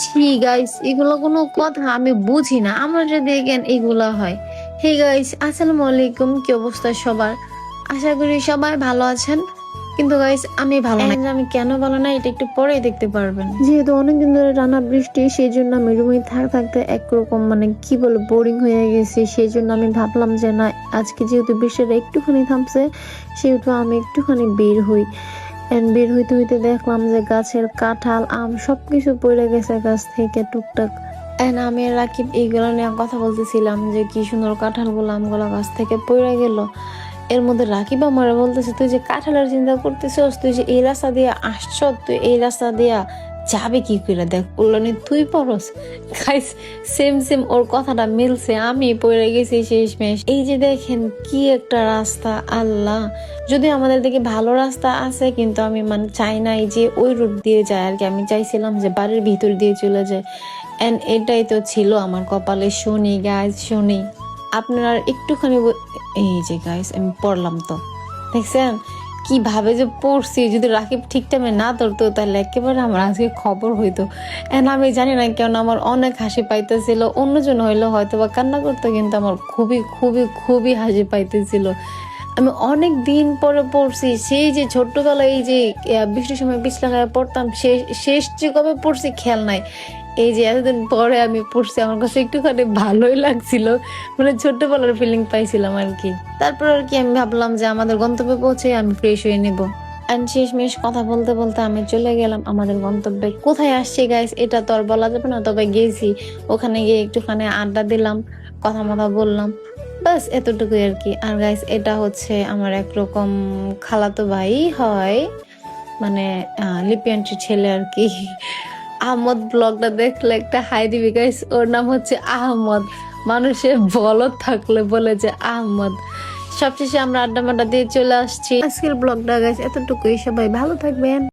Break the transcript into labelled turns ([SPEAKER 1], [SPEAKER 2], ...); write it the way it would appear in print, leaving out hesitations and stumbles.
[SPEAKER 1] ছি গাইস, এগুলো কোনো কথা? আমি বুঝি না, আমরা যদি জ্ঞান এগুলা হয়। হে গাইস, আসসালামু আলাইকুম। কি অবস্থা সবার? আশা করি সবাই ভালো আছেন। কিন্তু গাইস, আমি ভালো না। আমি কেন ভালো না এটা একটু পরেই দেখতে পারবেন। যেহেতু অনেকদিন ধরে টানা বৃষ্টি, সেই জন্য আমি রুমে থাকতে একরকম মানে কি বলে বোরিং হয়ে গেছি। সেই জন্য আমি ভাবলাম যে না, আজকে যেহেতু বৃষ্টিটা একটুখানি থামছে, সেহেতু আমি একটুখানি বের হই। বের হইতে হইতে দেখলাম যে গাছের কাঁঠাল আম সবকিছু পড়ে গেছে গাছ থেকে টুকটাক। আমি আর রাকিব এইগুলো নিয়ে কথা বলতেছিলাম যে কি সুন্দর কাঁঠালগুলো আমগুলো গাছ থেকে পড়ে গেল। এর মধ্যে রাকিব আমার বলতেছে, তুই যে কাঁঠালের চিন্তা করতেছিস, তুই যে এই রাস্তা দিয়ে আসছ, তুই এই রাস্তা দিয়া যাবে কি করে? দেখ উল্লনি তুই পরস। গাইস, সেম সেম ওর কথাটা মিলছে, আমি পড়ে গেছি শেষমেশ। এই যে দেখেন কি একটা রাস্তা, আল্লাহ! যদি আমাদের দিকে ভালো রাস্তা আছে, কিন্তু আমি মানে চাই নাই যে ওই রুট দিয়ে যায় আর কি। আমি চাইছিলাম যে বাড়ির ভিতর দিয়ে চলে যায়। এন্ড এটাই তো ছিল আমার কপালে। শুনি গাইস, শুনি আপনারা একটুখানি এই যে গাইস, আমি পড়লাম তো, দেখছেন কিভাবে যে পড়ছি। যদি রাকিব ঠিক টাইমে না ধরতো তাহলে একেবারে আমার আজকে খবর হইতো। আমি জানি না কেন আমার অনেক হাসি পাইতেছিল। অন্যজন হইলে হয়তো বা কান্না করতো, কিন্তু আমার খুবই খুবই খুবই হাসি পাইতেছিল। আমি অনেক দিন পরে পড়ছি, সেই যে ছোট্টবেলায় এই যে বৃষ্টির সময় পিছলা খায় পড়তাম, শেষ যে কবে পড়ছি খেয়াল নাই। এই যে এতদিন পরে আমি পড়ছি, আমার কাছে একটুখানি ভালোই লাগছিল, মানে ছোট্টবেলার ফিলিং পাইছিলাম আর কি। তারপর আর কি আমি ভাবলাম যে আমাদের গন্তব্যে পৌঁছে আমি ফ্রেশ হয়ে নেব। শেষমেশ কথা বলতে বলতে আমি চলে গেলাম আমাদের গন্তব্যে। কোথায় আসছি গাইস এটা তো আর বলা যাবে না, তবে গেছি। ওখানে গিয়ে একটুখানি আড্ডা দিলাম, কথা মথা বললাম, বাস এতটুকুই আর কি। আর গাইস, এটা হচ্ছে আমার একরকম খালাতো ভাই হয়, মানে লিপি আন্টির ছেলে আর কি। আহমদ ব্লগটা দেখলে একটা হাই দিবি গাইস, ওর নাম হচ্ছে আহমদ। মানুষের বলদ থাকলে বলে যে আহমদ। সবশেষে আমরা আড্ডা মাড্ডা দিয়ে চলে আসছি। আজকের ব্লগটা গাইস এতটুকুই। সবাই ভালো থাকবেন।